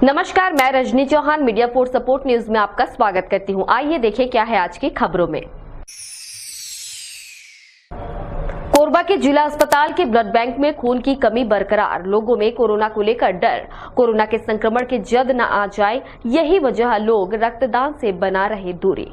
नमस्कार, मैं Rajni Chauhan media for support news में आपका स्वागत करती हूं। आइए देखें क्या है आज की खबरों में। कोरबा के जिला अस्पताल के ब्लड बैंक में खून की कमी बरकरार, लोगों में कोरोना को लेकर डर। कोरोना के संक्रमण के जद न आ जाए, यही वजह लोग रक्तदान से बना रहे दूरी।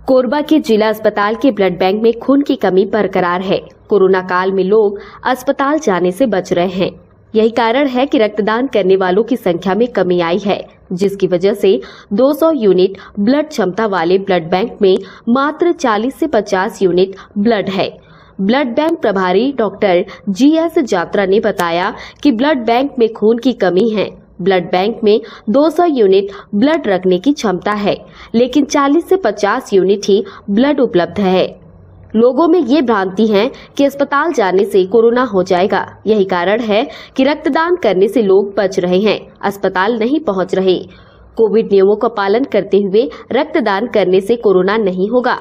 कोरबा के जिला अस्पताल के ब्लड बैंक में खून की कमी बरकरार है। कोरोना काल में लोग अस्पताल जाने से बच रहे हैं। यही कारण है कि रक्तदान करने वालों की संख्या में कमी आई है, जिसकी वजह से 200 यूनिट ब्लड क्षमता वाले ब्लड बैंक में मात्र 40 से 50 यूनिट ब्लड है। ब्लड बैंक प्रभारी डॉक्टर GS जात्रा ने बताया कि ब्लड बैंक में खून की कमी है। ब्लड बैंक में 200 यूनिट ब्लड रखने की क्षमता है, लेकिन 40 से 50 यूनिट ही ब्लड उपलब्ध है। लोगों में ये भ्रांति है कि अस्पताल जाने से कोरोना हो जाएगा। यही कारण है कि रक्तदान करने से लोग बच रहे हैं, अस्पताल नहीं पहुंच रहे। कोविड नियमों का पालन करते हुए रक्तदान करने से कोरोना नहीं होगा।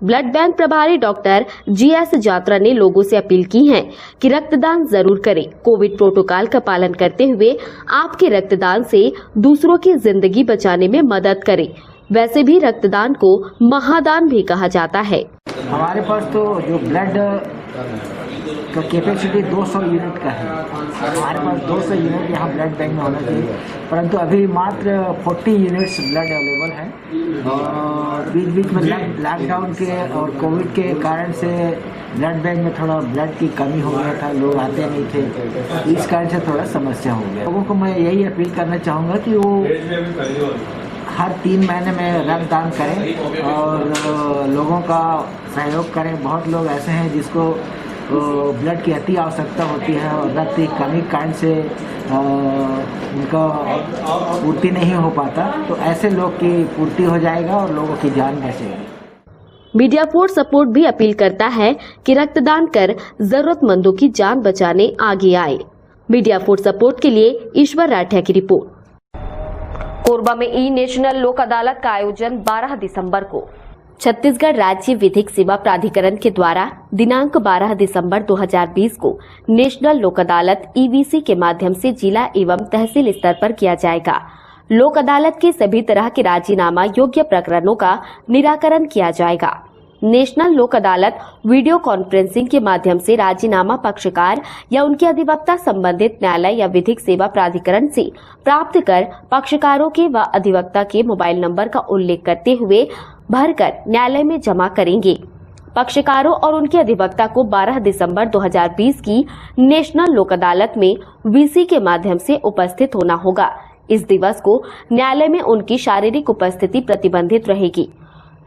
ब्लड बैंक प्रभारी डॉक्टर GS जात्रा ने लोगों से अपील की है कि रक्तदान जरूर करें। कोविड प्रोटोकॉल का पालन करते हुए आपके रक्तदान से दूसरों की जिंदगी बचाने में मदद करें। वैसे भी रक्तदान को महादान भी कहा जाता है। हमारे पास तो जो ब्लड का कैपेसिटी 200 यूनिट का है। हमारे पास 200 यूनिट यहाँ ब्लड बैंक में होना चाहिए, परंतु अभी मात्र 40 यूनिट्स ब्लड अवेलेबल है। और बीच बीच में लॉकडाउन के और कोविड के कारण से ब्लड बैंक में थोड़ा ब्लड की कमी हो गया था, लोग आते नहीं थे, इस कारण से थोड़ा समस्या हो गया। लोगों को मैं यही अपील करना चाहूँगा कि वो हर 3 महीने में रक्तदान करें और लोगों का सहयोग करें। बहुत लोग ऐसे हैं जिसको ब्लड की अति आवश्यकता होती है और रक्त की कमी कारण से उनका पूर्ति नहीं हो पाता, तो ऐसे लोग की पूर्ति हो जाएगा और लोगों की जान बचेगी। मीडिया फॉर सपोर्ट भी अपील करता है कि रक्तदान कर जरूरतमंदों की जान बचाने आगे आए। मीडिया फॉर सपोर्ट के लिए ईश्वर राठिया की रिपोर्ट। कोरबा में ई नेशनल लोक अदालत का आयोजन 12 दिसंबर को छत्तीसगढ़ राज्य विधिक सेवा प्राधिकरण के द्वारा दिनांक 12 दिसंबर 2020 को नेशनल लोक अदालत EVC के माध्यम से जिला एवं तहसील स्तर पर किया जाएगा। लोक अदालत के सभी तरह के राजीनामा योग्य प्रकरणों का निराकरण किया जाएगा। नेशनल लोक अदालत वीडियो कॉन्फ्रेंसिंग के माध्यम से राजीनामा पक्षकार या उनके अधिवक्ता संबंधित न्यायालय या विधिक सेवा प्राधिकरण से प्राप्त कर पक्षकारों के व अधिवक्ता के मोबाइल नंबर का उल्लेख करते हुए भरकर न्यायालय में जमा करेंगे। पक्षकारों और उनके अधिवक्ता को 12 दिसंबर 2020 की नेशनल लोक अदालत में VC के माध्यम से उपस्थित होना होगा। इस दिवस को न्यायालय में उनकी शारीरिक उपस्थिति प्रतिबंधित रहेगी।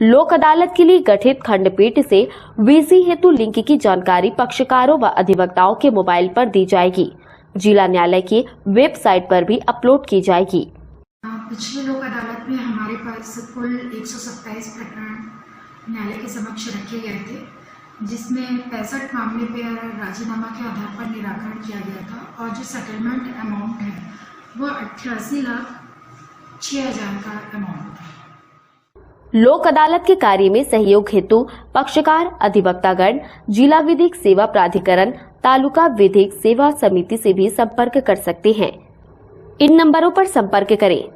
लोक अदालत के लिए गठित खंडपीठ से VC हेतु लिंक की जानकारी पक्षकारों व अधिवक्ताओं के मोबाइल पर दी जाएगी। जिला न्यायालय की वेबसाइट पर भी अपलोड की जाएगी। पिछली लोक अदालत में हमारे पास कुल 127 प्रकरण न्यायालय के समक्ष रखे गए थे, जिसमें 65 मामले पर राजीनामा के आधार पर निराकरण किया गया था और जो सेटलमेंट अमाउंट है वो 88,06,000 का अमाउंट है। लोक अदालत के कार्य में सहयोग हेतु पक्षकार अधिवक्तागण जिला विधिक सेवा प्राधिकरण तालुका विधिक सेवा समिति से भी संपर्क कर सकते हैं। इन नंबरों पर संपर्क करें।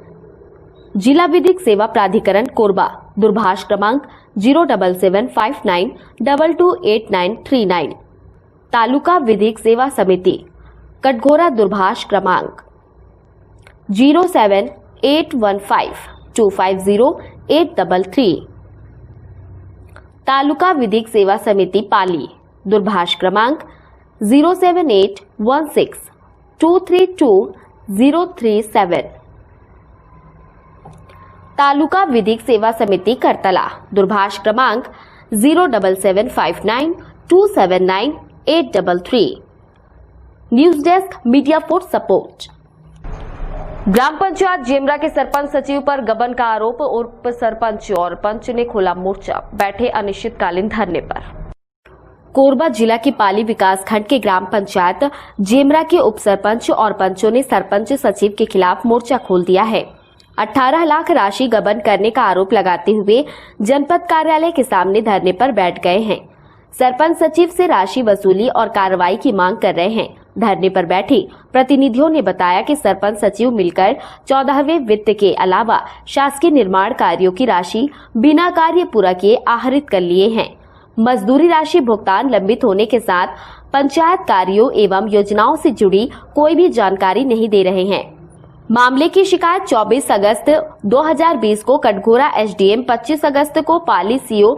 जिला विधिक सेवा प्राधिकरण कोरबा दूरभाष क्रमांक 07759228939। तालुका विधिक सेवा समिति कटघोरा दूरभाष क्रमांक 07815250833। तालुका विधिक सेवा समिति पाली दूरभाष क्रमांक 07816232037। तालुका विधिक सेवा समिति करतला दूरभाष क्रमांक 07759279833। News desk media for support. ग्राम पंचायत जेमरा के सरपंच सचिव पर गबन का आरोप, उप सरपंच और पंच ने खोला मोर्चा, बैठे अनिश्चितकालीन धरने पर। कोरबा जिला के पाली विकास खंड के ग्राम पंचायत जेमरा के उप सरपंच और पंचों ने सरपंच सचिव के खिलाफ मोर्चा खोल दिया है। 18 लाख राशि गबन करने का आरोप लगाते हुए जनपद कार्यालय के सामने धरने पर बैठ गए हैं। सरपंच सचिव से राशि वसूली और कार्रवाई की मांग कर रहे हैं। धरने पर बैठे प्रतिनिधियों ने बताया कि सरपंच सचिव मिलकर 14वें वित्त के अलावा शासकीय निर्माण कार्यों की राशि बिना कार्य पूरा किए आहरित कर लिए हैं। मजदूरी राशि भुगतान लंबित होने के साथ पंचायत कार्यों एवं योजनाओं से जुड़ी कोई भी जानकारी नहीं दे रहे हैं। मामले की शिकायत 24 अगस्त 2020 को कटघोरा एसडीएम, 25 अगस्त को पाली सीओ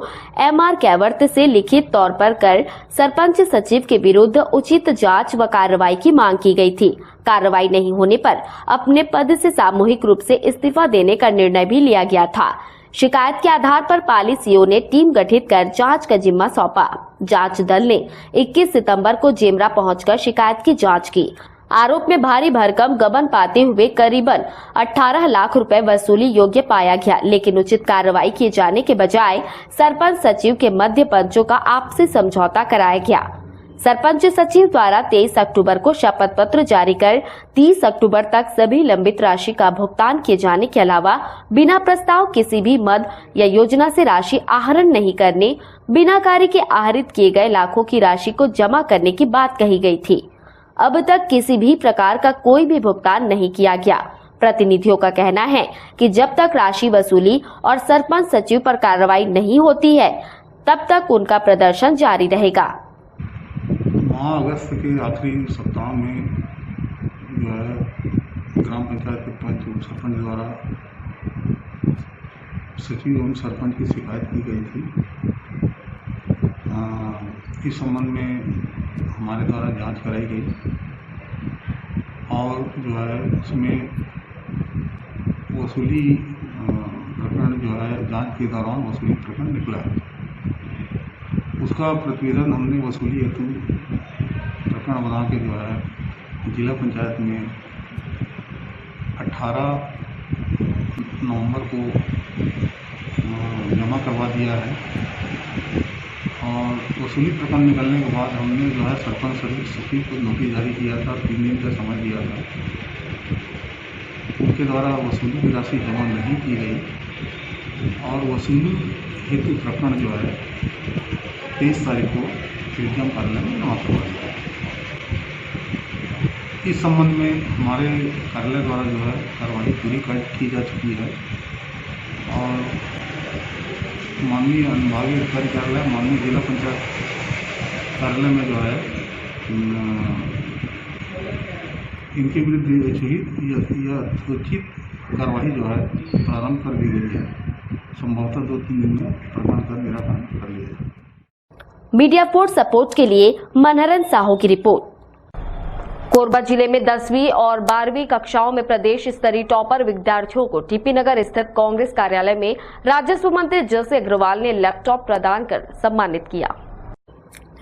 एमआर कैवर्त से लिखित तौर पर कर सरपंच सचिव के विरुद्ध उचित जांच व कार्रवाई की मांग की गई थी। कार्रवाई नहीं होने पर अपने पद से सामूहिक रूप से इस्तीफा देने का निर्णय भी लिया गया था। शिकायत के आधार पर पाली सीओ ने टीम गठित कर जांच का जिम्मा सौंपा। जांच दल ने 21 सितंबर को जेमरा पहुंचकर शिकायत की जांच की। आरोप में भारी भरकम गबन पाते हुए करीबन 18 लाख रुपए वसूली योग्य पाया गया, लेकिन उचित कार्रवाई किए जाने के बजाय सरपंच सचिव के मध्य पंचों का आपसी समझौता कराया गया। सरपंच सचिव द्वारा 23 अक्टूबर को शपथ पत्र जारी कर 30 अक्टूबर तक सभी लंबित राशि का भुगतान किए जाने के अलावा बिना प्रस्ताव किसी भी मद या योजना से राशि आहरण नहीं करने, बिना कार्य के आहरित किए गए लाखों की राशि को जमा करने की बात कही गई थी। अब तक किसी भी प्रकार का कोई भी भुगतान नहीं किया गया। प्रतिनिधियों का कहना है कि जब तक राशि वसूली और सरपंच सचिव पर कार्रवाई नहीं होती है, तब तक उनका प्रदर्शन जारी रहेगा। माह अगस्त के आखिरी सप्ताह में जो है ग्राम पंचायत के पंच सरपंच द्वारा सचिव एवं सरपंच की शिकायत की गई थी। इस संबंध में हमारे द्वारा जांच कराई गई और जो है इसमें वसूली प्रकरण जो है जांच के दौरान वसूली प्रकरण निकला है। उसका प्रतिवेदन हमने वसूली हेतु प्रकरण बना के जो है जिला पंचायत में 18 नवंबर को जमा करवा दिया है और वसूली प्रकरण निकलने के बाद हमने जो है सरपंच सचिव को नोटिस जारी किया था, 3 दिन का समय दिया था। उनके द्वारा वसूली की राशि जमा नहीं की गई और वसूली हेतु प्रकरण जो है 23 तारीख को एसडीएम कार्यालय में जमा करवा दिया। इस संबंध में हमारे कार्यालय द्वारा जो है कार्रवाई पूरी की जा चुकी है और माननीय अनुभागीय अधिकारी कार्यालय, माननीय जिला पंचायत कार्यालय में जो है इनके विरुद्ध उचित कार्रवाई जो है प्रारंभ कर दी गई है। संभवतः 2-3 दिन में प्रमाण का निराकरण कर लिया जाए। मीडिया पोर्ट सपोर्ट के लिए मनहरन साहू की रिपोर्ट। कोरबा जिले में 10वीं और 12वीं कक्षाओं में प्रदेश स्तरीय टॉपर विद्यार्थियों को टीपी नगर स्थित कांग्रेस कार्यालय में राजस्व मंत्री जसे अग्रवाल ने लैपटॉप प्रदान कर सम्मानित किया।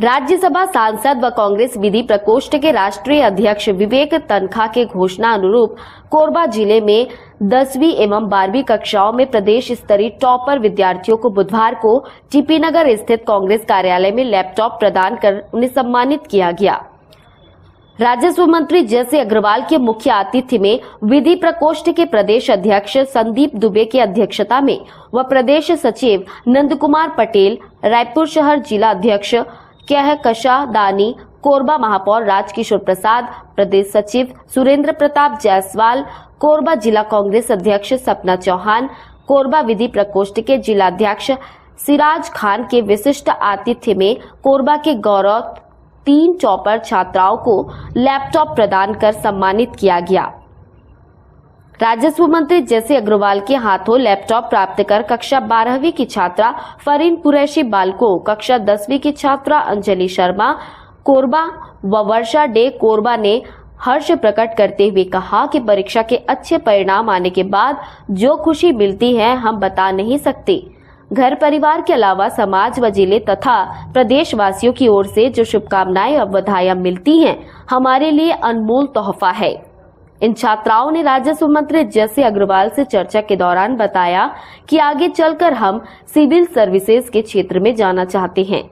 राज्यसभा सांसद व कांग्रेस विधि प्रकोष्ठ के राष्ट्रीय अध्यक्ष विवेक तनखा के घोषणा अनुरूप कोरबा जिले में 10वीं एवं 12वीं कक्षाओं में प्रदेश स्तरीय टॉपर विद्यार्थियों को बुधवार को टीपी नगर स्थित कांग्रेस कार्यालय में लैपटॉप प्रदान कर उन्हें सम्मानित किया गया। राजस्व मंत्री जसे अग्रवाल के मुख्य आतिथ्य में विधि प्रकोष्ठ के प्रदेश अध्यक्ष संदीप दुबे की अध्यक्षता में व प्रदेश सचिव नंद कुमार पटेल, रायपुर शहर जिला अध्यक्ष कहकशा दानी, कोरबा महापौर राजकिशोर प्रसाद, प्रदेश सचिव सुरेंद्र प्रताप जायसवाल, कोरबा जिला कांग्रेस अध्यक्ष सपना चौहान, कोरबा विधि प्रकोष्ठ के जिला अध्यक्ष सिराज खान के विशिष्ट आतिथ्य में कोरबा के गौरव 3 टॉपर छात्राओं को लैपटॉप प्रदान कर सम्मानित किया गया। राजस्व मंत्री जसे अग्रवाल के हाथों लैपटॉप प्राप्त कर कक्षा 12वीं की छात्रा फरीन कुरैशी बालको, कक्षा 10वीं की छात्रा अंजलि शर्मा कोरबा व वर्षा डे कोरबा ने हर्ष प्रकट करते हुए कहा कि परीक्षा के अच्छे परिणाम आने के बाद जो खुशी मिलती है हम बता नहीं सकते। घर परिवार के अलावा समाज व जिले तथा प्रदेशवासियों की ओर से जो शुभकामनाएं और बधाइयां मिलती हैं, हमारे लिए अनमोल तोहफा है। इन छात्राओं ने राजस्व मंत्री जसे अग्रवाल से चर्चा के दौरान बताया कि आगे चलकर हम सिविल सर्विसेज के क्षेत्र में जाना चाहते हैं।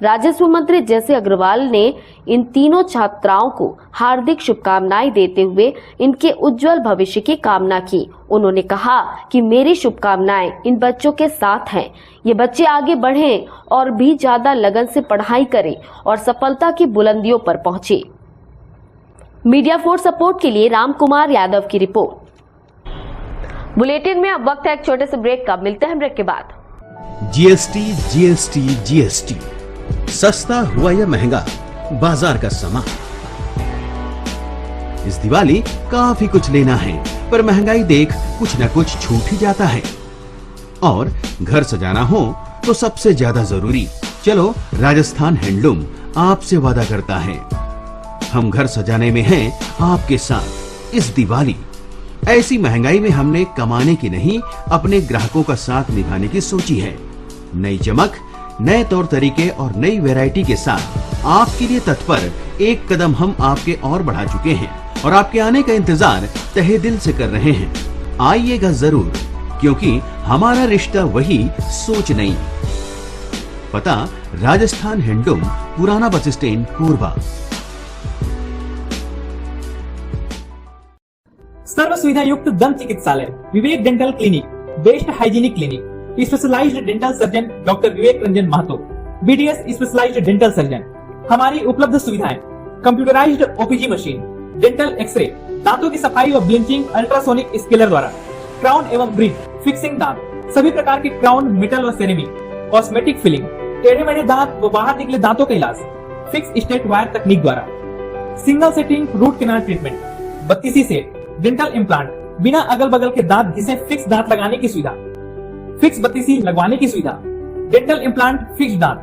राजस्व मंत्री जसे अग्रवाल ने इन तीनों छात्राओं को हार्दिक शुभकामनाएं देते हुए इनके उज्जवल भविष्य की कामना की। उन्होंने कहा कि मेरी शुभकामनाएं इन बच्चों के साथ हैं। ये बच्चे आगे बढ़ें और भी ज्यादा लगन से पढ़ाई करें और सफलता की बुलंदियों पर पहुंचे। मीडिया फोर सपोर्ट के लिए राम कुमार यादव की रिपोर्ट। बुलेटिन में अब वक्त है एक छोटे से ब्रेक का, मिलते हैं ब्रेक के बाद। जीएसटी जीएसटी जीएसटी, सस्ता हुआ या महंगा, बाजार का सामान। इस दिवाली काफी कुछ लेना है, पर महंगाई देख कुछ न कुछ छूट ही जाता है। और घर सजाना हो तो सबसे ज्यादा जरूरी, चलो राजस्थान हैंडलूम आपसे वादा करता है, हम घर सजाने में हैं आपके साथ इस दिवाली। ऐसी महंगाई में हमने कमाने की नहीं, अपने ग्राहकों का साथ निभाने की सोची है। नई चमक, नए तौर तरीके और नई वैरायटी के साथ आपके लिए तत्पर एक कदम हम आपके और बढ़ा चुके हैं और आपके आने का इंतजार तहे दिल से कर रहे हैं। आइएगा जरूर, क्योंकि हमारा रिश्ता वही, सोच नहीं। पता राजस्थान हैंडलूम, पुराना बस स्टैंड, कोरबा। सर्व सुविधा युक्त दंत चिकित्सालय Vivek dental clinic, best hygienic clinic, specialised dental surgeon doctor Vivek Ranjan Mahato, BDS specialised dental surgeon. हमारी उपलब्ध सुविधाएं: computerised OPG machine, dental x-ray, दांतों की सफाई और ब्लीचिंग अल्ट्रासोनिक स्केलर द्वारा, क्राउन एवं ब्रिज, फिक्सिंग दांत, सभी प्रकार के क्राउन, मेटल व सेरेमिक, कॉस्मेटिक फिलिंग, टेढ़े मेढ़े दांत व बाहर निकले दांतों का इलाज फिक्स स्टेट वायर तकनीक द्वारा, single setting root canal treatment, 32 set, dental implant, बिना अगल बगल के दांत घिसे फिक्स दांत लगाने की सुविधा, फिक्स 32 लगवाने की सुविधा, डेंटल इम्प्लांट, फिक्स दांत,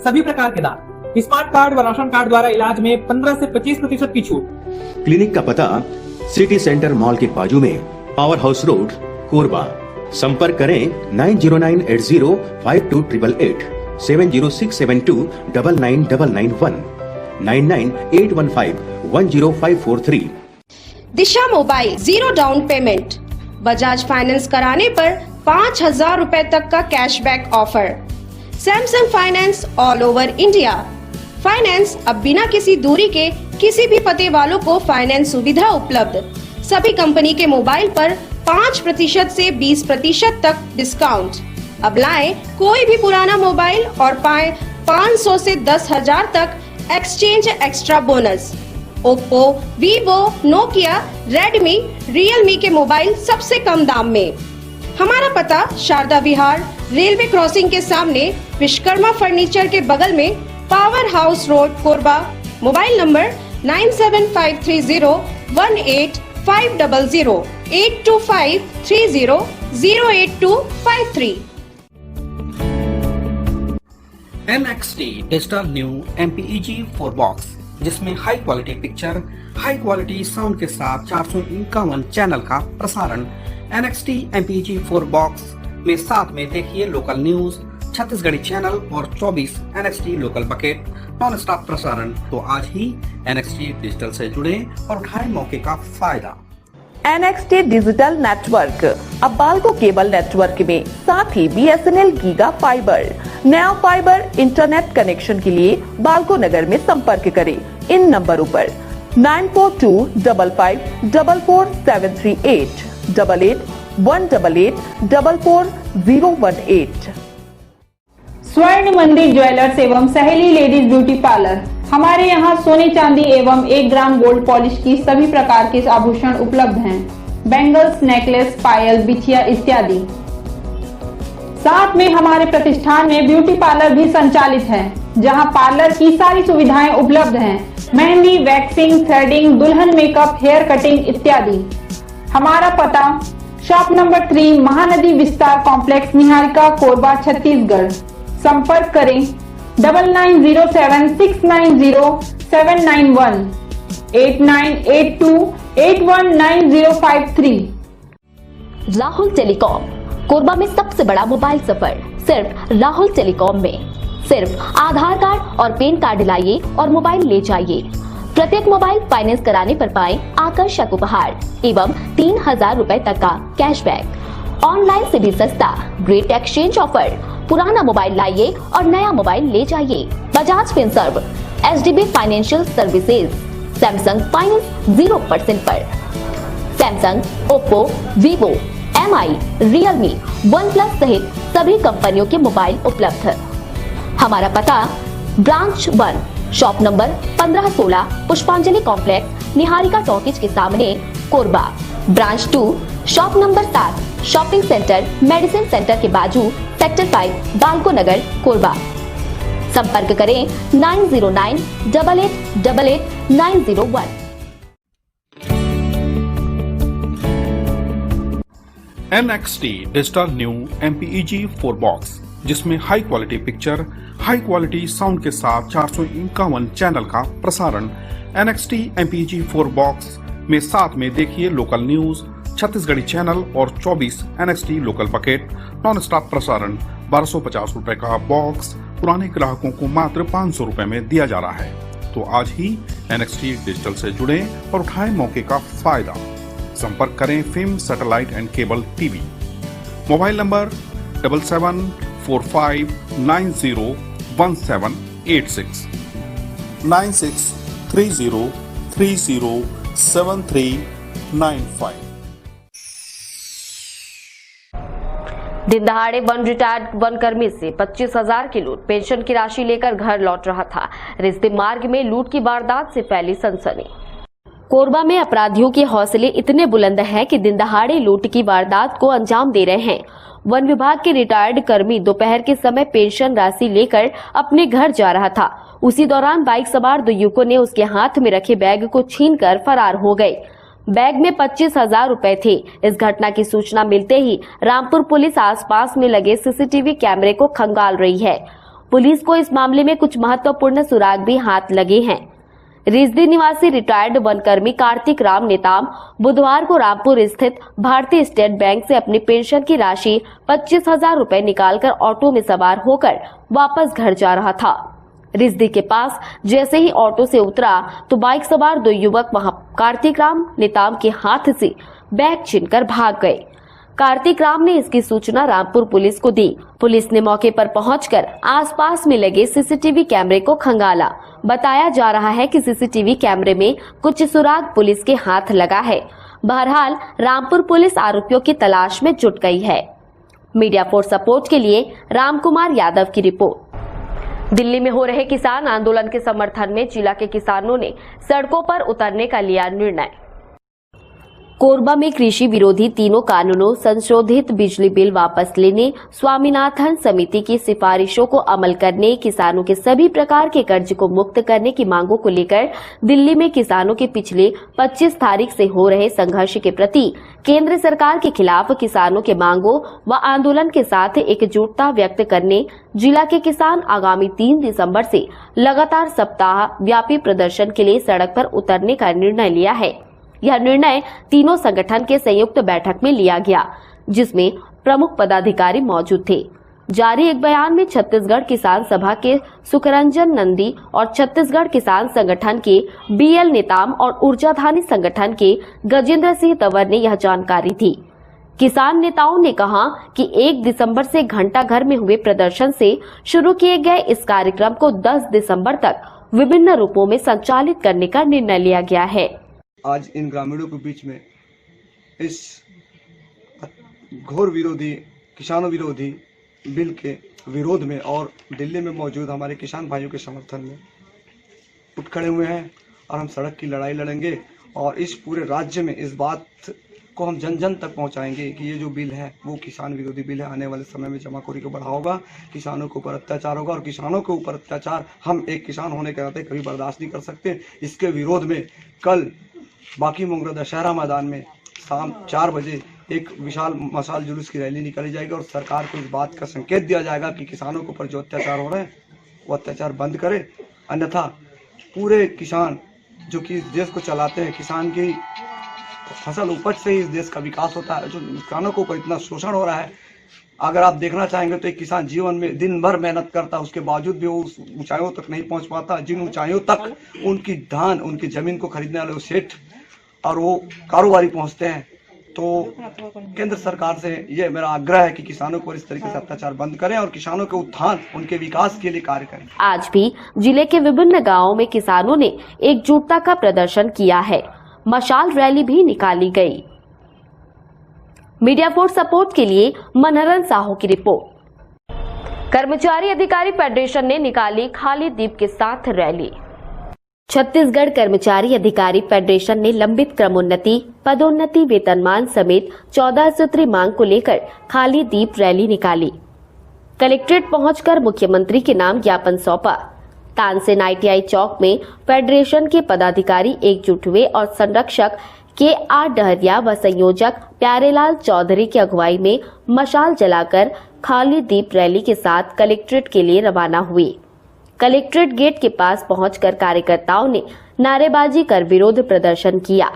सभी प्रकार के दांत, स्मार्ट कार्ड व राशन कार्ड द्वारा इलाज में 15 से 25% की छूट। क्लिनिक का पता सिटी सेंटर मॉल के बाजू में, पावर हाउस रोड, कोरबा। संपर्क करें 9098052888, 7067299991, 9981510543। Disha mobile, 0 down payment, Bajaj finance कराने पर 5000 रुपए तक का cashback offer. Samsung finance all over India. Finance अब बिना किसी दूरी के किसी भी पते वालों को फाइनेंस सुविधा उपलब्ध। सभी कंपनी के मोबाइल पर 5% से 20% तक डिस्काउंट। अब लाएं कोई भी पुराना मोबाइल और पाएं 500 से 10,000 तक exchange extra bonus. Oppo, Vivo, Nokia, Redmi, Realme के मोबाइल सबसे कम दाम में। हमारा पता शारदा विहार, रेलवे क्रॉसिंग के सामने, विश्वकर्मा फर्नीचर के बगल में, power house road, Korba. Mobile number 9753018500, 8253008253। NXT digital new MPEG 4 box, जिसमें high quality picture, high quality sound के साथ 451 चैनल का प्रसारण। NXT MPEG 4 बॉक्स में साथ में देखिए लोकल न्यूज, छत्तीसगढ़ी चैनल और 24 NXT local bucket non stop प्रसारण। तो आज ही NXT डिजिटल से जुड़े और उठाएं मौके का फायदा। NXT डिजिटल नेटवर्क अब बाल्को केबल नेटवर्क में, साथ ही BSNL गीगा फाइबर। नया फाइबर इंटरनेट कनेक्शन के लिए बाल्को नगर में संपर्क करें इन नंबरों पर 9425544738, 8818844018। स्वर्ण मंदिर ज्वेलर्स एवं सहेली लेडीज ब्यूटी पार्लर। हमारे यहाँ सोने चांदी एवं 1 ग्राम गोल्ड पॉलिश की सभी प्रकार के आभूषण उपलब्ध हैं। बैंगल्स, नेकलेस, पायल, बिछिया इत्यादि। साथ में हमारे प्रतिष्ठान में ब्यूटी पार्लर भी संचालित है, जहां पार्लर की सारी सुविधाएं उपलब्ध हैं। मेहंदी, वैक्सिंग, थ्रेडिंग, दुल्हन मेकअप, हेयर कटिंग इत्यादि। हमारा पता शॉप नंबर 3, महानदी विस्तार कॉम्प्लेक्स, निहारिका, कोरबा, छत्तीसगढ़। संपर्क करें 9907690791, 8982819053। राहुल टेलीकॉम, कोरबा में सबसे बड़ा मोबाइल सफर सिर्फ राहुल टेलीकॉम में। सिर्फ आधार कार्ड और पैन कार्ड लाइए और मोबाइल ले जाइए। प्रत्येक मोबाइल फाइनेंस कराने पर पाएं आकर्षक उपहार एवं 3000 रुपए तक का कैशबैक। ऑनलाइन से भी सस्ता ग्रेट एक्सचेंज ऑफर। पुराना मोबाइल लाइए और नया मोबाइल ले जाइए। Bajaj Finserv, HDB financial services, Samsung finance 0% पर। Samsung, Oppo, Vivo, MI, Realme, OnePlus सहित सभी कंपनियों के मोबाइल उपलब्ध है। हमारा पता ब्रांच 1, शॉप नंबर 1516, पुष्पांजलि कॉम्प्लेक्स, निहारिका टॉकीज के सामने, Korba. Branch 2, shop number 7, shopping centre medicine centre के बाजू, सेक्टर 5, बालको नगर, कोरबा। संपर्क करें 9098888901। NXT digital new MPEG 4 box, जिसमें high quality picture, high quality sound के साथ 451 चैनल का प्रसारण। NXT MPEG 4 बॉक्स में साथ में देखिए लोकल न्यूज, छत्तीसगढ़ी चैनल और 24 NXT local pocket non stop प्रसारण। 1250 रुपए का बॉक्स पुराने ग्राहकों को मात्र 500 रुपए में दिया जा रहा है। तो आज ही NXT डिजिटल से जुड़ें और उठाएं मौके का फायदा। संपर्क करें film satellite and cable TV. Mobile number 7745901786 9630307395। दिन दहाड़े वन रिटायर्ड वन कर्मी से 25,000 की लूट, पेंशन की राशि लेकर घर लौट रहा था। रिश्ते मार्ग में लूट की वारदात से फैली सनसनी। कोरबा में अपराधियों के हौसले इतने बुलंद हैं कि दिन दहाड़े लूट की वारदात को अंजाम दे रहे हैं। वन विभाग के रिटायर्ड कर्मी दोपहर के समय पेंशन राशि लेकर अपने घर जा रहा था। उसी दौरान बाइक सवार 2 युवकों ने उसके हाथ में रखे बैग को छीनकर फरार हो गए। बैग में 25,000 रुपए थे। इस घटना की सूचना मिलते ही रामपुर पुलिस आसपास में लगे सीसीटीवी कैमरे को खंगाल रही है। पुलिस को इस मामले में कुछ महत्वपूर्ण सुराग भी हाथ लगे हैं। रिजदी निवासी रिटायर्ड वनकर्मी कार्तिक राम नेताम बुधवार को रामपुर स्थित भारतीय स्टेट बैंक से अपनी पेंशन की राशि 25,000 रुपए निकालकर ऑटो में सवार होकर वापस घर जा रहा था। रिजदी के पास जैसे ही ऑटो से उतरा तो बाइक सवार 2 युवक वहां कार्तिक राम नेताम के हाथ से बैग छीनकर भाग गए। कार्तिक राम ने इसकी सूचना रामपुर पुलिस को दी। पुलिस ने मौके पर पहुंचकर आसपास में लगे सीसीटीवी कैमरे को खंगाला। बताया जा रहा है कि सीसीटीवी कैमरे में कुछ सुराग पुलिस के हाथ लगा है। बहरहाल रामपुर पुलिस आरोपियों की तलाश में जुट गई है। मीडिया फॉर सपोर्ट के लिए रामकुमार यादव की रिपोर्ट। दिल्ली में हो रहे किसान आंदोलन के समर्थन में जिला के किसानों ने सड़कों पर उतरने का लिया निर्णय। कोरबा में कृषि विरोधी तीनों कानूनों, संशोधित बिजली बिल वापस लेने, स्वामीनाथन समिति की सिफारिशों को अमल करने, किसानों के सभी प्रकार के कर्ज को मुक्त करने की मांगों को लेकर दिल्ली में किसानों के पिछले 25 तारीख से हो रहे संघर्ष के प्रति केंद्र सरकार के खिलाफ किसानों के मांगों व आंदोलन के साथ एकजुटता व्यक्त करने जिला के किसान आगामी 3 दिसंबर से लगातार सप्ताह व्यापी प्रदर्शन के लिए सड़क पर उतरने का निर्णय लिया है। यह निर्णय तीनों संगठन के संयुक्त बैठक में लिया गया, जिसमें प्रमुख पदाधिकारी मौजूद थे। जारी एक बयान में छत्तीसगढ़ किसान सभा के सुखरंजन नंदी और छत्तीसगढ़ किसान संगठन के BL नेताम और ऊर्जाधानी संगठन के गजेंद्र सिंह तंवर ने यह जानकारी दी। किसान नेताओं ने कहा कि 1 दिसंबर से घंटा घर में हुए प्रदर्शन से शुरू किए गए इस कार्यक्रम को 10 दिसंबर तक विभिन्न रूपों में संचालित करने का निर्णय लिया गया है। आज इन ग्रामीणों के बीच में इस घोर विरोधी, किसानों विरोधी बिल के विरोध में और दिल्ली में मौजूद हमारे किसान भाइयों के समर्थन में उठ खड़े हुए हैं और हम सड़क की लड़ाई लड़ेंगे और इस पूरे राज्य में इस बात को हम जन जन तक पहुंचाएंगे कि ये जो बिल है वो किसान विरोधी बिल है। आने वाले समय में जमाखोरी को बढ़ाओगा, किसानों के ऊपर अत्याचार होगा और किसानों के ऊपर अत्याचार हम एक किसान होने के नाते कभी बर्दाश्त नहीं कर सकते। इसके विरोध में कल बाकी मोंगरा दशहरा मैदान में शाम 4 बजे एक विशाल मशाल जुलूस की रैली निकाली जाएगी और सरकार को इस बात का संकेत दिया जाएगा कि किसानों के ऊपर जो अत्याचार हो रहे हैं वो अत्याचार बंद करे, अन्यथा पूरे किसान जो कि इस देश को चलाते हैं, किसान की फसल उपज से ही इस देश का विकास होता है। जो किसानों के ऊपर इतना शोषण हो रहा है, अगर आप देखना चाहेंगे तो एक किसान जीवन में दिन भर मेहनत करता है, उसके बावजूद भी वो उस ऊंचाइयों तक नहीं पहुंच पाता जिन ऊंचाइयों तक उनकी धान, उनकी जमीन को खरीदने वाले सेठ और वो कारोबारी पहुंचते हैं। तो केंद्र सरकार से ये मेरा आग्रह है कि किसानों को इस तरीके से अत्याचार बंद करें और किसानों के उत्थान, उनके विकास के लिए कार्य करें। आज भी जिले के विभिन्न गांवों में किसानों ने एकजुटता का प्रदर्शन किया है। मशाल रैली भी निकाली गई। मीडिया फॉर सपोर्ट के लिए मनोरन साहू की रिपोर्ट। कर्मचारी अधिकारी फेडरेशन ने निकाली खाली दीप के साथ रैली। छत्तीसगढ़ कर्मचारी अधिकारी फेडरेशन ने लंबित क्रमोन्नति, पदोन्नति, वेतनमान समेत 14 सूत्री मांग को लेकर खाली दीप रैली निकाली। कलेक्ट्रेट पहुंचकर मुख्यमंत्री के नाम ज्ञापन सौंपा। तानसेन ITI चौक में फेडरेशन के पदाधिकारी एकजुट हुए और संरक्षक KR डहरिया व संयोजक प्यारेलाल चौधरी की अगुवाई में मशाल जलाकर खाली दीप रैली के साथ कलेक्ट्रेट के लिए रवाना हुए। कलेक्ट्रेट गेट के पास पहुंचकर कार्यकर्ताओं ने नारेबाजी कर विरोध प्रदर्शन किया।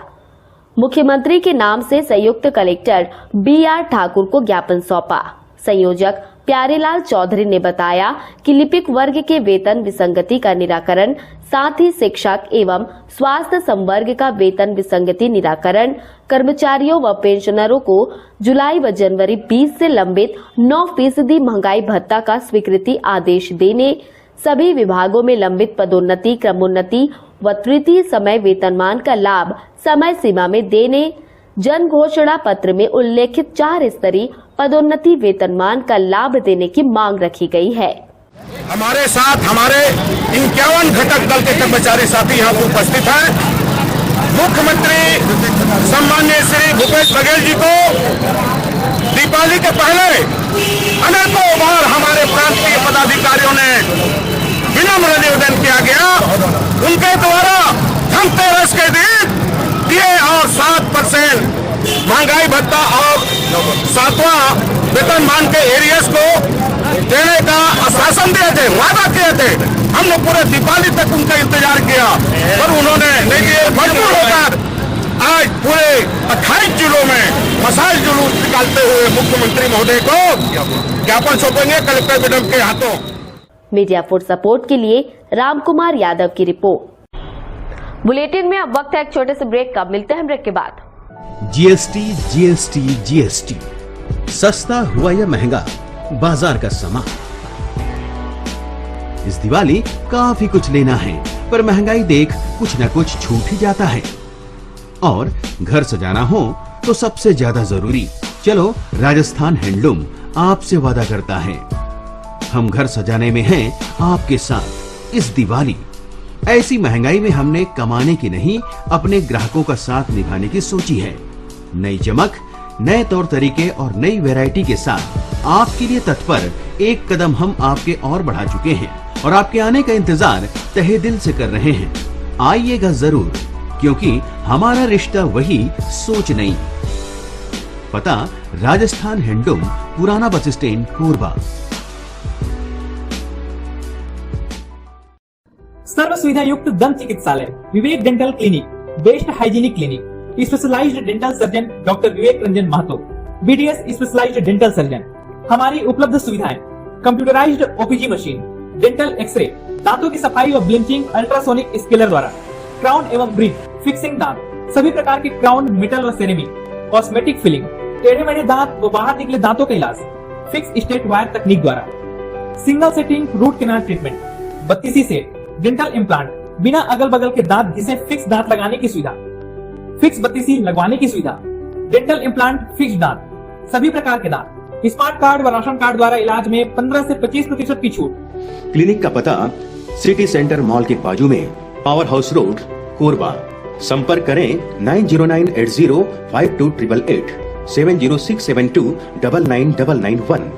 मुख्यमंत्री के नाम से संयुक्त कलेक्टर BR ठाकुर को ज्ञापन सौंपा। संयोजक प्यारेलाल चौधरी ने बताया कि लिपिक वर्ग के वेतन विसंगति का निराकरण, साथ ही शिक्षक एवं स्वास्थ्य संवर्ग का वेतन विसंगति निराकरण, कर्मचारियों व पेंशनरों को जुलाई व जनवरी 20 से लंबित 9% महंगाई भत्ता का स्वीकृति आदेश देने, सभी विभागों में लंबित पदोन्नति, क्रमोन्नति व तृतीय समय वेतनमान का लाभ समय सीमा में देने, जन घोषणा पत्र में उल्लेखित 4 स्तरीय पदोन्नति वेतनमान का लाभ देने की मांग रखी गई है। हमारे साथ हमारे 51 घटक दल के कर्मचारी साथी यहाँ उपस्थित हैं। मुख्यमंत्री सम्माननीय श्री भूपेश बघेल जी को दीपावली के पहले अनेकों बार हमारे प्रांतीय पदाधिकारियों ने विनम्र निवेदन किया गया। उनके द्वारा धनतेरस के दिन दिए और 7% महंगाई भत्ता और 7वां वेतनमान के एरियर्स को देने का आश्वासन दिए थे, वादा किए थे। हमने पूरे दीपावली तक उनका इंतजार किया पर उन्होंने नहीं दिए। मजबूर होकर आज पूरे 28 जिलों में मशाल जुलूस निकालते हुए मुख्यमंत्री महोदय को ज्ञापन सौंपेंगे कलेक्टर मैडम के हाथों। मीडिया फॉर सपोर्ट के लिए रामकुमार यादव की रिपोर्ट। बुलेटिन में अब वक्त है एक छोटे से ब्रेक का। मिलते हैं ब्रेक के बाद। GST सस्ता हुआ या महंगा, बाजार का समा। इस दिवाली काफी कुछ लेना है पर महंगाई देख कुछ न कुछ छूट ही जाता है। और घर सजाना हो तो सबसे ज्यादा जरूरी, चलो राजस्थान हैंडलूम आपसे वादा करता है, हम घर सजाने में हैं आपके साथ इस दिवाली। ऐसी महंगाई में हमने कमाने की नहीं, अपने ग्राहकों का साथ निभाने की सोची है। नई चमक, नए तौर तरीके और नई वैरायटी के साथ आपके लिए तत्पर एक कदम हम आपके और बढ़ा चुके हैं और आपके आने का इंतजार तहे दिल से कर रहे हैं। आइएगा जरूर, क्योंकि हमारा रिश्ता वही, सोच नहीं। पता राजस्थान हैंडलूम, पुराना बस स्टैंड, कोरबा। सर्व सुविधा युक्त दंत चिकित्सालय Vivek dental clinic, best hygienic clinic, specialised dental surgeon doctor Vivek Ranjan Mahato, BDS specialised dental surgeon. हमारी उपलब्ध सुविधाएं: computerised OPG machine, dental x-ray, दांतों की सफाई व ब्लीचिंग अल्ट्रासोनिक स्केलर द्वारा, क्राउन एवं ब्रिज, फिक्सिंग दांत, सभी प्रकार के क्राउन, मेटल व सेरेमिक, कॉस्मेटिक फिलिंग, टेढ़े मेढ़े दांत व बाहर निकले दांतों का इलाज, फिक्स स्टेट वायर तकनीक द्वारा, single setting root canal treatment, 32 set, dental implant, बिना अगल बगल के दांत घिसे फिक्स दांत लगाने की सुविधा, फिक्स 32 लगवाने की सुविधा, डेंटल इम्प्लांट, फिक्स दांत, सभी प्रकार के दांत, स्मार्ट कार्ड व राशन कार्ड द्वारा इलाज में 15 से 25% की छूट। क्लिनिक का पता सिटी सेंटर मॉल के बाजू में, पावर हाउस रोड, कोरबा। संपर्क करें 9098052888, 7067299991,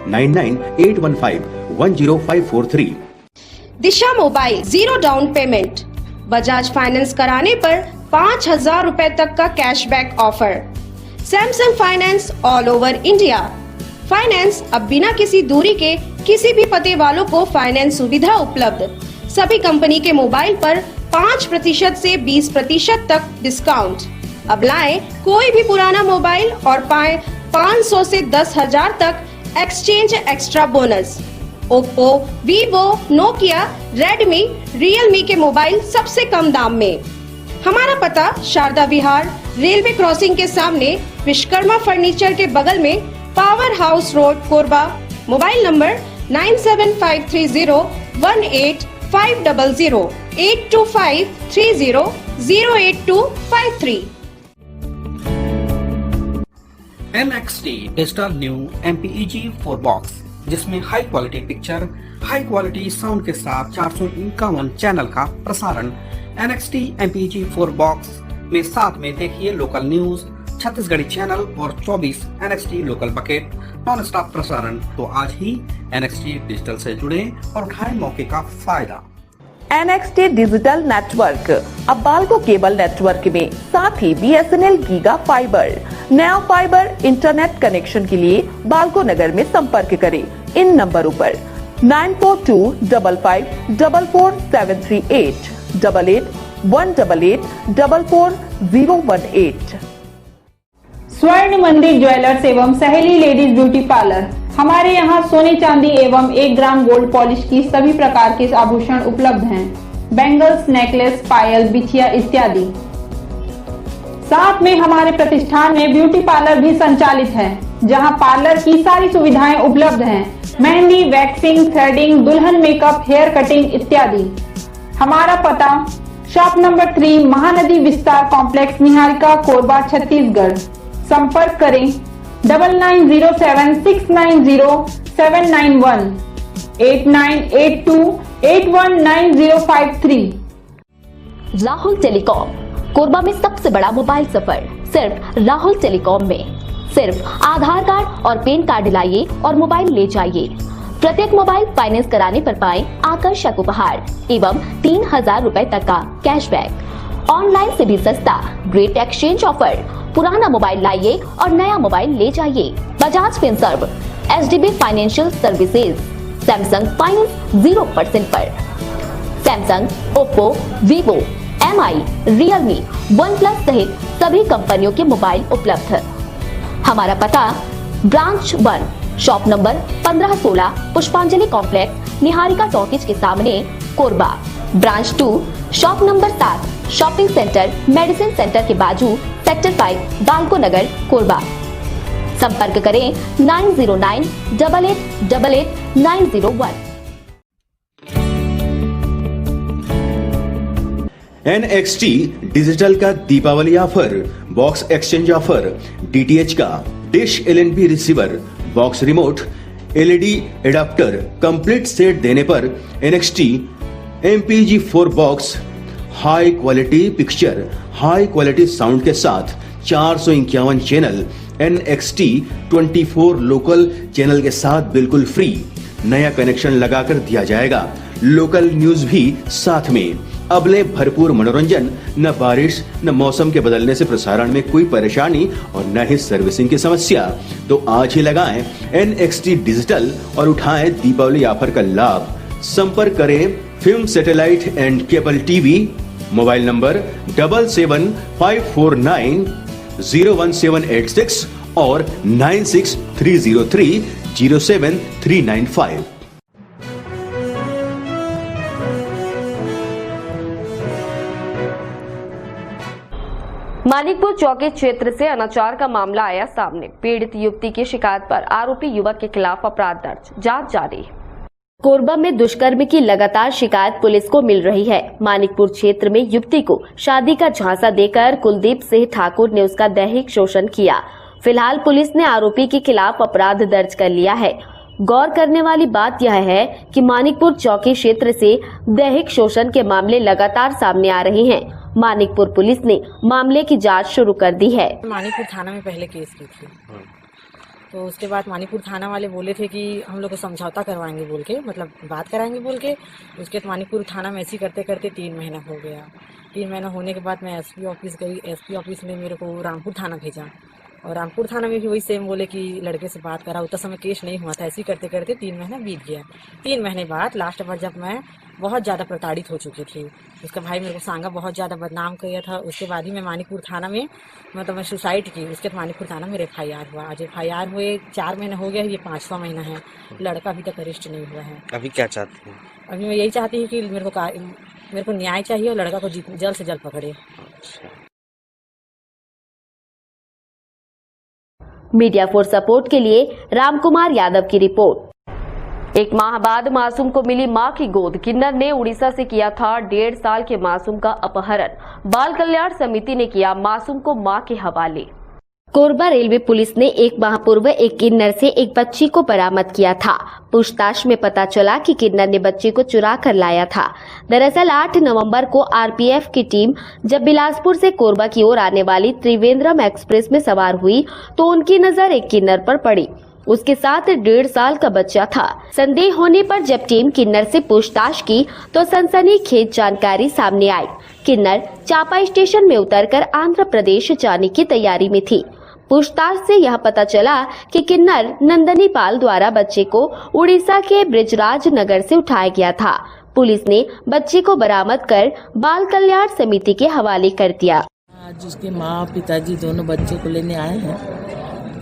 9981510543। Disha mobile 0 down payment, Bajaj finance कराने पर 5,000 रुपए तक का cashback offer. Samsung finance all over India. Finance अब बिना किसी दूरी के किसी भी पते वालों को फाइनेंस सुविधा उपलब्ध। सभी कंपनी के मोबाइल पर 5% से 20% तक डिस्काउंट। अब लाएं कोई भी पुराना मोबाइल और पाएं 500 से 10,000 तक exchange extra bonus. Oppo, Vivo, Nokia, Redmi, Realme के मोबाइल सबसे कम दाम में। हमारा पता शारदा विहार, रेलवे क्रॉसिंग के सामने, विश्वकर्मा फर्नीचर के बगल में, power house road, Korba. Mobile number 9753018500, 8253008253। NXT Digital New MPEG 4 Box, जिसमें high quality picture, high quality sound के साथ 451 चैनल का प्रसारण। NXT MPEG 4 बॉक्स में साथ में देखिए लोकल न्यूज, छत्तीसगढ़ी चैनल और 24 NXT local bucket non stop प्रसारण। तो आज ही NXT डिजिटल से जुड़े और उठाएं मौके का फायदा। NXT डिजिटल नेटवर्क अब बाल्को केबल नेटवर्क में साथ ही BSNL गीगा फाइबर, नया फाइबर इंटरनेट कनेक्शन के लिए बाल्को नगर में संपर्क करें इन नंबरों पर 9425544738 8818844018। स्वर्ण मंदिर ज्वेलर्स एवं सहेली लेडीज ब्यूटी पार्लर। हमारे यहाँ सोने चांदी एवं 1 ग्राम गोल्ड पॉलिश की सभी प्रकार के आभूषण उपलब्ध हैं। बैंगल्स, नेकलेस, पायल, बिछिया इत्यादि। साथ में हमारे प्रतिष्ठान में ब्यूटी पार्लर भी संचालित है, जहां पार्लर की सारी सुविधाएं उपलब्ध हैं। मेहंदी, वैक्सिंग, थ्रेडिंग, दुल्हन मेकअप, हेयर कटिंग इत्यादि। हमारा पता शॉप नंबर 3 महानदी विस्तार कॉम्प्लेक्स, निहारिका, कोरबा, छत्तीसगढ़। संपर्क करें 9907690791 8982819053। राहुल टेलीकॉम, कोरबा में सबसे बड़ा मोबाइल सफर सिर्फ राहुल टेलीकॉम में। सिर्फ आधार कार्ड और पैन कार्ड लाइए और मोबाइल ले जाइए। प्रत्येक मोबाइल फाइनेंस कराने पर पाएं आकर्षक उपहार एवं 3000 रुपए तक का कैशबैक। ऑनलाइन से भी सस्ता ग्रेट एक्सचेंज ऑफर। पुराना मोबाइल लाइए और नया मोबाइल ले जाइए। Bajaj Finserv, HDB financial services, Samsung finance 0% पर। Samsung, Oppo, Vivo, MI, Realme, OnePlus सहित सभी कंपनियों के मोबाइल उपलब्ध। हमारा पता ब्रांच 1 शॉप नंबर 1516 पुष्पांजलि कॉम्प्लेक्स, निहारिका टॉकीज के सामने, Korba. Branch 2 shop number 7 shopping centre medicine centre के बाजू, सेक्टर 5 बाल्को नगर, कोरबा। संपर्क करें 9098888901। NXT डिजिटल का Deepawali offer, box exchange offer, DTH का dish LNB receiver, box remote, LED adapter complete set देने पर NXT MPEG 4 box high quality picture, high quality sound के साथ 451 चैनल NXT 24 लोकल चैनल के साथ बिल्कुल फ्री। नया कनेक्शन लगाकर दिया जाएगा। लोकल न्यूज भी साथ में। अबले भरपूर मनोरंजन, न बारिश न मौसम के बदलने से प्रसारण में कोई परेशानी और न ही सर्विसिंग की समस्या। तो आज ही लगाएं NXT डिजिटल और उठाएं दीपावली ऑफर का लाभ। संपर्क करें film satellite and cable TV, mobile number 7754901786 और 9630307395। मानिकपुर चौकी क्षेत्र से अनाचार का मामला आया सामने। पीड़ित युवती की शिकायत पर आरोपी युवक के खिलाफ अपराध दर्ज, जांच जारी। कोरबा में दुष्कर्म की लगातार शिकायत पुलिस को मिल रही है। मानिकपुर क्षेत्र में युवती को शादी का झांसा देकर कुलदीप सिंह ठाकुर ने उसका दैहिक शोषण किया। फिलहाल पुलिस ने आरोपी के खिलाफ अपराध दर्ज कर लिया है। गौर करने वाली बात यह है कि मानिकपुर चौकी क्षेत्र से दैहिक शोषण के मामले लगातार सामने आ रहे हैं। मानिकपुर पुलिस ने मामले की जांच शुरू कर दी है। मानिकपुर थाना में पहले केस की थी, तो उसके बाद मानिकपुर थाना वाले बोले थे कि हम लोग को समझौता करवाएंगे बोल के, मतलब बात कराएंगे बोल के। उसके बाद मानिकपुर थाना में ऐसी करते करते 3 महीना हो गया। 3 महीना होने के बाद मैं SP ऑफिस गई। SP ऑफिस ने मेरे को रामपुर थाना भेजा और रामपुर थाना में भी वही सेम बोले कि लड़के से बात करा। उतना समय केस नहीं हुआ था। ऐसे करते करते 3 महीना बीत गया। 3 महीने बाद लास्ट बार जब मैं बहुत ज़्यादा प्रताड़ित हो चुकी थी, उसका भाई मेरे को सांगा बहुत ज़्यादा बदनाम किया था। उसके बाद ही मैं मानिकपुर थाना में मैं सुसाइड की। उसके बाद मानिकपुर थाना में FIR हुआ। आज FIR हुए 4 महीना हो गया, ये 5वां महीना है। लड़का अभी तक अरेस्ट नहीं हुआ है। अभी क्या चाहती हैं? अभी मैं यही चाहती हूँ कि मेरे को न्याय चाहिए और लड़का को जल्द से जल्द पकड़े। मीडिया फॉर सपोर्ट के लिए रामकुमार यादव की रिपोर्ट। एक माह बाद मासूम को मिली मां की गोद। किन्नर ने उड़ीसा से किया था 1.5 साल के मासूम का अपहरण। बाल कल्याण समिति ने किया मासूम को मां के हवाले। कोरबा रेलवे पुलिस ने एक माह पूर्व एक किन्नर से एक बच्ची को बरामद किया था। पूछताछ में पता चला कि किन्नर ने बच्चे को चुरा कर लाया था। दरअसल 8 नवंबर को आरपीएफ की टीम जब बिलासपुर से कोरबा की ओर आने वाली त्रिवेंद्रम एक्सप्रेस में सवार हुई तो उनकी नजर एक किन्नर पर पड़ी। उसके साथ 1.5 साल का बच्चा था। संदेह होने पर जब टीम किन्नर से पूछताछ की तो सनसनीखेज जानकारी सामने आई। किन्नर चापा स्टेशन में उतरकर आंध्र प्रदेश जाने की तैयारी में थी। पूछताछ से यह पता चला कि किन्नर नंदनी पाल द्वारा बच्चे को उड़ीसा के ब्रिजराज नगर से उठाया गया था। पुलिस ने बच्चे को बरामद कर बाल कल्याण समिति के हवाले कर दिया। आज उसके माँ पिताजी दोनों बच्चे को लेने आए हैं,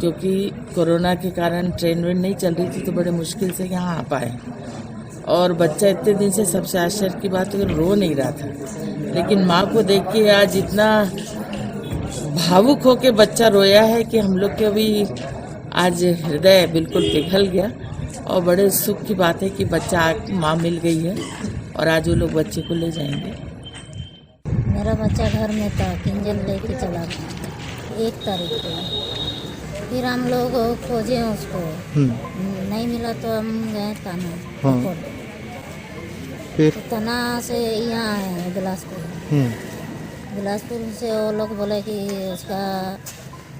क्योंकि कोरोना के कारण ट्रेन वेन नहीं चल रही थी तो बड़े मुश्किल से यहाँ आ पाए। और बच्चा इतने दिन से सबसे आश्चर्य की बात है रो नहीं रहा था, लेकिन माँ को देख के आज इतना भावुक होके बच्चा रोया है कि हम लोग के अभी आज हृदय बिल्कुल पिघल गया। और बड़े सुख की बात है कि बच्चा माँ मिल गई है और आज वो लोग बच्चे को ले जाएंगे। मेरा बच्चा घर में था, किंजल लेके चला गया 1 तारीख को। फिर हम लोग खोजे उसको, नहीं मिला तो हम गए थाना। फिर थाना से यहाँ आए बिलासपुर से वो लोग बोले कि उसका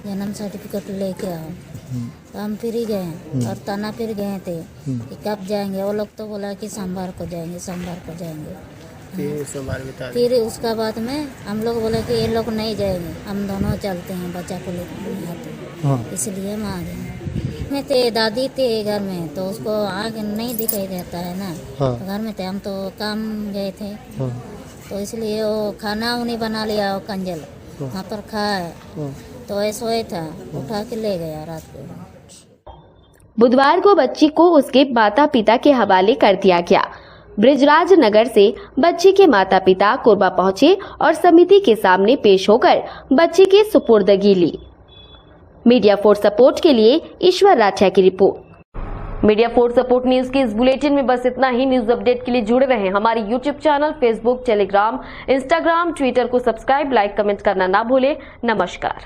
जन्म सर्टिफिकेट लेके आओ। तो हम फिर ही गए और थाना फिर गए थे कि कब जाएंगे। वो लोग तो बोला कि सोमवार को जाएंगे। फिर उसका बाद में हम लोग बोले कि ये लोग नहीं जाएंगे, हम दोनों चलते हैं बच्चा को लेकर। इसलिए हम आ गए। में थे दादी थे घर में, तो उसको आगे नहीं दिखाई देता है ना। तो घर में थे, हम तो काम गए थे। तो इसलिए वो खाना उन्हें बना लिया, वो कंजल वहाँ पर खाए। तो ऐसा ही था, उठा के ले गया रात को। बुधवार को बच्ची को उसके माता पिता के हवाले कर दिया गया। ब्रिजराज नगर से बच्ची के माता पिता कोरबा पहुंचे और समिति के सामने पेश होकर बच्ची की सुपुर्दगी ली। मीडिया फॉर सपोर्ट के लिए ईश्वर राठिया की report. Media for support news के इस बुलेटिन में बस इतना ही। न्यूज अपडेट के लिए जुड़े रहें हमारे YouTube channel, Facebook, Telegram, Instagram, Twitter को सब्सक्राइब, लाइक, कमेंट करना ना भूलें। नमस्कार।